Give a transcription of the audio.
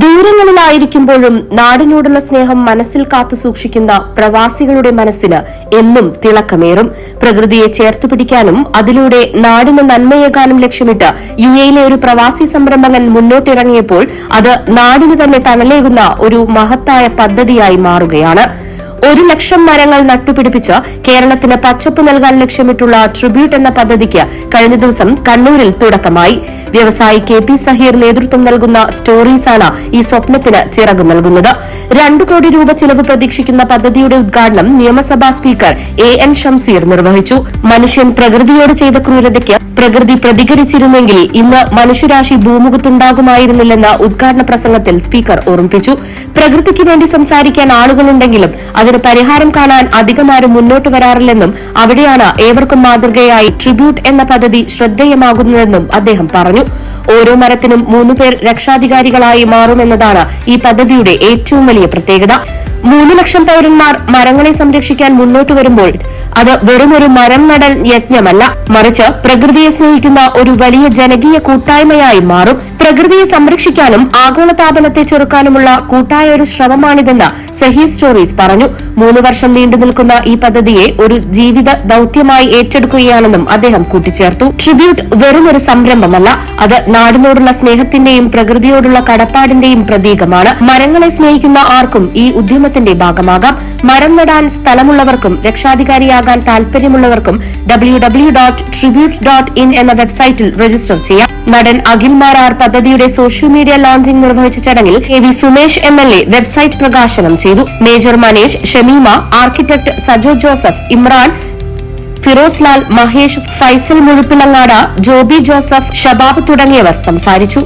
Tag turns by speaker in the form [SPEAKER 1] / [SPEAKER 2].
[SPEAKER 1] ദൂരങ്ങളിലായിരിക്കുമ്പോഴും നാടിനോടുള്ള സ്നേഹം മനസ്സിൽ കാത്തുസൂക്ഷിക്കുന്ന പ്രവാസികളുടെ മനസ്സിന് എന്നും തിളക്കമേറും. പ്രകൃതിയെ ചേർത്തുപിടിക്കാനും അതിലൂടെ നാടിന് നന്മയേകാനും ലക്ഷ്യമിട്ട് യുഎയിലെ ഒരു പ്രവാസി സംരംഭകൻ മുന്നോട്ടിറങ്ങിയപ്പോൾ അത് നാടിന് തന്നെ തണലേകുന്ന ഒരു മഹത്തായ പദ്ധതിയായി മാറുകയാണ്. 1,00,000 മരങ്ങൾ നട്ടുപിടിപ്പിച്ച് കേരളത്തിന് പച്ചപ്പ് നൽകാൻ ലക്ഷ്യമിട്ടുള്ള ട്രിബ്യൂട്ട് എന്ന പദ്ധതിക്ക് കഴിഞ്ഞ ദിവസം കണ്ണൂരിൽ തുടക്കമായി. വ്യവസായി KP സഹീർ നേതൃത്വം നൽകുന്ന സ്റ്റോറീസാണ് ഈ സ്വപ്നത്തിന് ചിറക് നൽകുന്നത്. 2 കോടി രൂപ ചിലവ് പ്രതീക്ഷിക്കുന്ന പദ്ധതിയുടെ ഉദ്ഘാടനം നിയമസഭാ സ്പീക്കർ AN ഷംസീർ നിർവഹിച്ചു. മനുഷ്യൻ പ്രകൃതിയോട് ചെയ്ത ക്രൂരതയ്ക്ക് പ്രകൃതി പ്രതികരിച്ചിരുന്നെങ്കിൽ ഇന്ന് മനുഷ്യരാശി ഭൂമുഖത്തുണ്ടാകുമായിരുന്നില്ലെന്ന ഉദ്ഘാടന പ്രസംഗത്തിൽ സ്പീക്കർ ഓർമ്മിപ്പിച്ചു. പ്രകൃതിക്ക് വേണ്ടി സംസാരിക്കാൻ ആളുകളുണ്ടെങ്കിലും അതിന് പരിഹാരം കാണാൻ അധികമാരും മുന്നോട്ട് വരാറില്ലെന്നും അവിടെയാണ് ഏവർക്കും മാതൃകയായി ട്രിബ്യൂട്ട് എന്ന പദ്ധതി ശ്രദ്ധേയമാകുന്നതെന്നും അദ്ദേഹം പറഞ്ഞു. ഓരോ മരത്തിനും 3 പേർ രക്ഷാധികാരികളായി മാറുമെന്നതാണ് ഈ പദ്ധതിയുടെ ഏറ്റവും വലിയ പ്രത്യേകത. 3 ലക്ഷം പൌരന്മാർ മരങ്ങളെ സംരക്ഷിക്കാൻ മുന്നോട്ട് വരുമ്പോൾ അത് വെറുമൊരു മരം നടൽ യജ്ഞമല്ല, മറിച്ച് പ്രകൃതിയെ സ്നേഹിക്കുന്ന ഒരു വലിയ ജനകീയ കൂട്ടായ്മയായി മാറും. പ്രകൃതിയെ സംരക്ഷിക്കാനും ആഗോളതാപനത്തെ ചെറുക്കാനുമുള്ള കൂട്ടായ ഒരു ശ്രമമാണിതെന്ന് സഹീർ സ്റ്റോറീസ് പറഞ്ഞു. 3 വർഷം നീണ്ടു നിൽക്കുന്ന ഈ പദ്ധതിയെ ഒരു ജീവിത ദൌത്യമായി ഏറ്റെടുക്കുകയാണെന്നും അദ്ദേഹം കൂട്ടിച്ചേർത്തു. ട്രിബ്യൂട്ട് വെറുമൊരു സംരംഭമല്ല, അത് നാടിനോടുള്ള സ്നേഹത്തിന്റെയും പ്രകൃതിയോടുള്ള കടപ്പാടിന്റെയും പ്രതീകമാണ്. മരങ്ങളെ സ്നേഹിക്കുന്ന ആർക്കും ഈ ഉദ്യമത്തിന്റെ ഭാഗമാകാം. മരം നടാൻ സ്ഥലമുള്ളവർക്കും രക്ഷാധികാരിയാകാൻ താൽപര്യമുള്ളവർക്കും www.tribute.in എന്ന വെബ്സൈറ്റിൽ രജിസ്റ്റർ ചെയ്യാം. നടൻ അഖിൽ മാരാർ പദ്ധതിയുടെ സോഷ്യൽ മീഡിയ ലോഞ്ചിംഗ് നിർവഹിച്ച ചടങ്ങിൽ KV സുമേഷ് MLA വെബ്സൈറ്റ് പ്രകാശനം ചെയ്തു. Major Manesh, Shameema, architect Sajo Joseph, Imran, Firoz Lal, Mahesh, Faisal Muzhappilangad, Joby Joseph, Shabab തുടങ്ങിയവർ സംസാരിച്ചു.